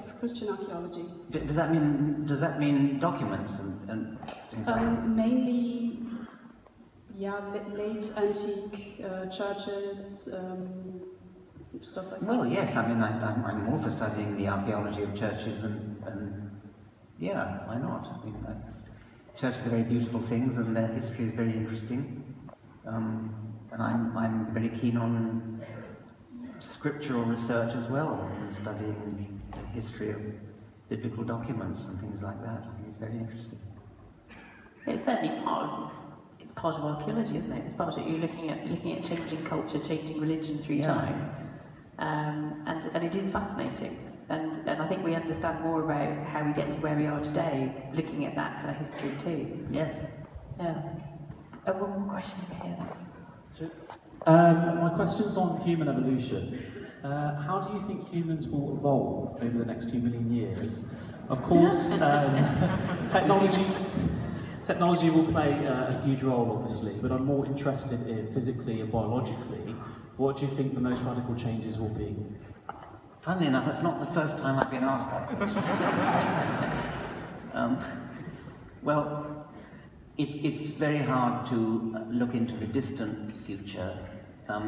Yes, Christian archaeology. Does that mean documents and things like that? Mainly, late antique churches, stuff like that. Well, yes. I mean, I'm all for studying the archaeology of churches, and yeah, why not? I mean, churches are very beautiful things, and their history is very interesting. And I'm very keen on scriptural research as well, and studying the history of biblical documents and things like that. I think it's very interesting. It's certainly part of archaeology, isn't it? It's part of you looking at changing culture, changing religion through time, and it is fascinating. And I think we understand more about how we get to where we are today, looking at that kind of history too. Yes. Yeah. One more question over here. My question's on human evolution. How do you think humans will evolve over the next few million years? Of course, technology will play a huge role, obviously, but I'm more interested in physically and biologically. What do you think the most radical changes will be? Funnily enough, that's not the first time I've been asked that question. Well, it's very hard to look into the distant future.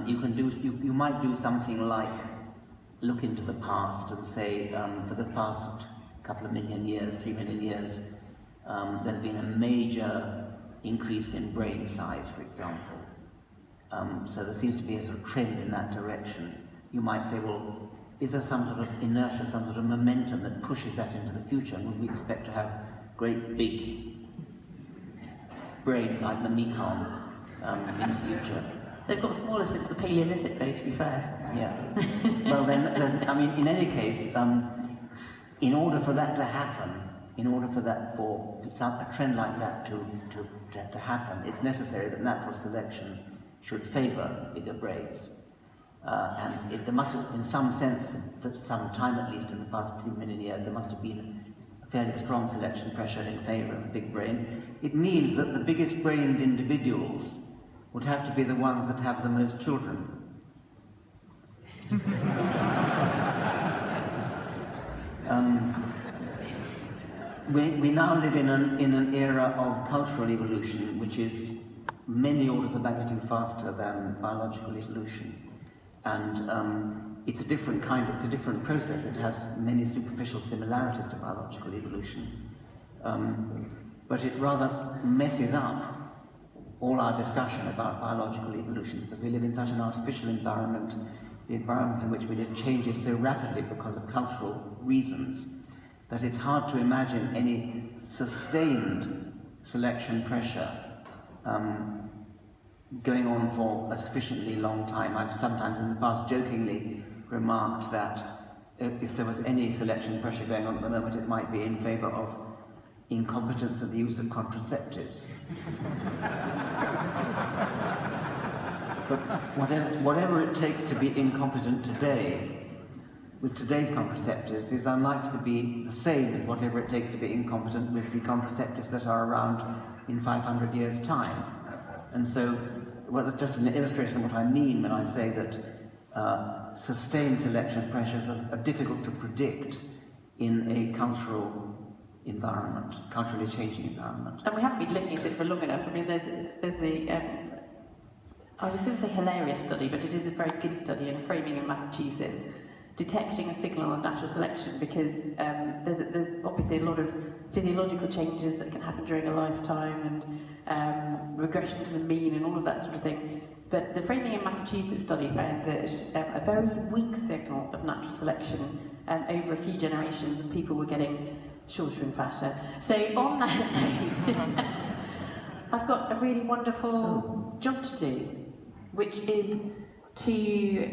You might do something like look into the past and say, for the past couple of million years, 3 million years, there's been a major increase in brain size, for example. So there seems to be a sort of trend in that direction. You might say, well, is there some sort of inertia, some sort of momentum that pushes that into the future? And would we expect to have great big brains like the Mekong in the future? They've got smaller since the Paleolithic, though, to be fair. Yeah. Well, then, in any case, in order for that to happen, for a trend like that to happen, it's necessary that natural selection should favour bigger brains. And there must have, in some sense, for some time at least in the past few million years, there must have been a fairly strong selection pressure in favour of the big brain. It means that the biggest brained individuals would have to be the ones that have the most children. We now live in an era of cultural evolution, which is many orders of magnitude faster than biological evolution. And it's a different process. It has many superficial similarities to biological evolution. But it rather messes up all our discussion about biological evolution, because we live in such an artificial environment. The environment in which we live changes so rapidly because of cultural reasons that it's hard to imagine any sustained selection pressure going on for a sufficiently long time. I've sometimes in the past jokingly remarked that if there was any selection pressure going on at the moment, it might be in favour of incompetence of the use of contraceptives. But whatever it takes to be incompetent today, with today's contraceptives, is unlikely to be the same as whatever it takes to be incompetent with the contraceptives that are around in 500 years' time. And so, well, that's just an illustration of what I mean when I say that sustained selection pressures are difficult to predict in a cultural environment, culturally changing environment. And we haven't been looking at it for long enough. I mean, there's the, I was going to say hilarious study, but it is a very good study in Framing in Massachusetts, detecting a signal of natural selection, because there's obviously a lot of physiological changes that can happen during a lifetime, and regression to the mean and all of that sort of thing. But the Framing in Massachusetts study found that a very weak signal of natural selection over a few generations, and people were getting shorter and fatter. So on that note, I've got a really wonderful job to do, which is to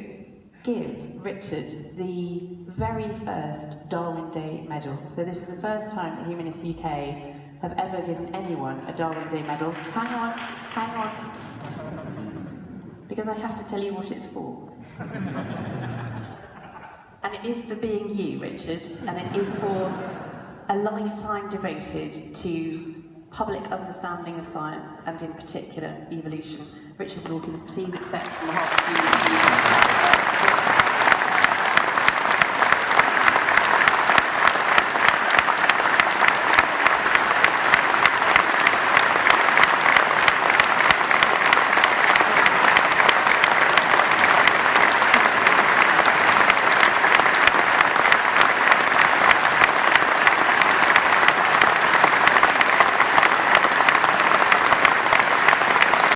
give Richard the very first Darwin Day medal. So this is the first time that Humanist UK have ever given anyone a Darwin Day medal. Hang on. Because I have to tell you what it's for. And it is for being you, Richard, and it is for a lifetime devoted to public understanding of science, and in particular, evolution. Richard Dawkins, please accept from the heart of you.